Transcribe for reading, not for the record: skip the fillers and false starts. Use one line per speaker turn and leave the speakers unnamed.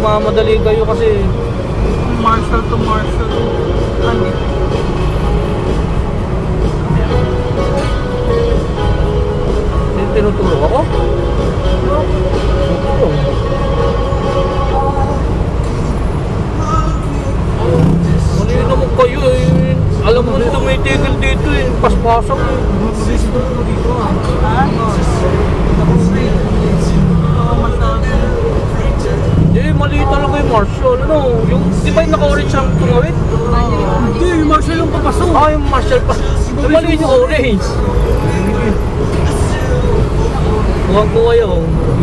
nagmamadali kayo kasi.
Marshall to Marshall. Ano?
Tinuturo ako? Tinuturo. Ano yun naman kayo eh. Alam mo na tumitigil dito eh. Paspasok eh.
Ha?
Hindi, mali talaga yung Marshall. Ano? Yung, di ba yung naka-orange ang tumawid?
Hindi, yung Marshall yung papasok.
Ah, yung Marshall pa. Mali yung orange. Huwag ko kayo.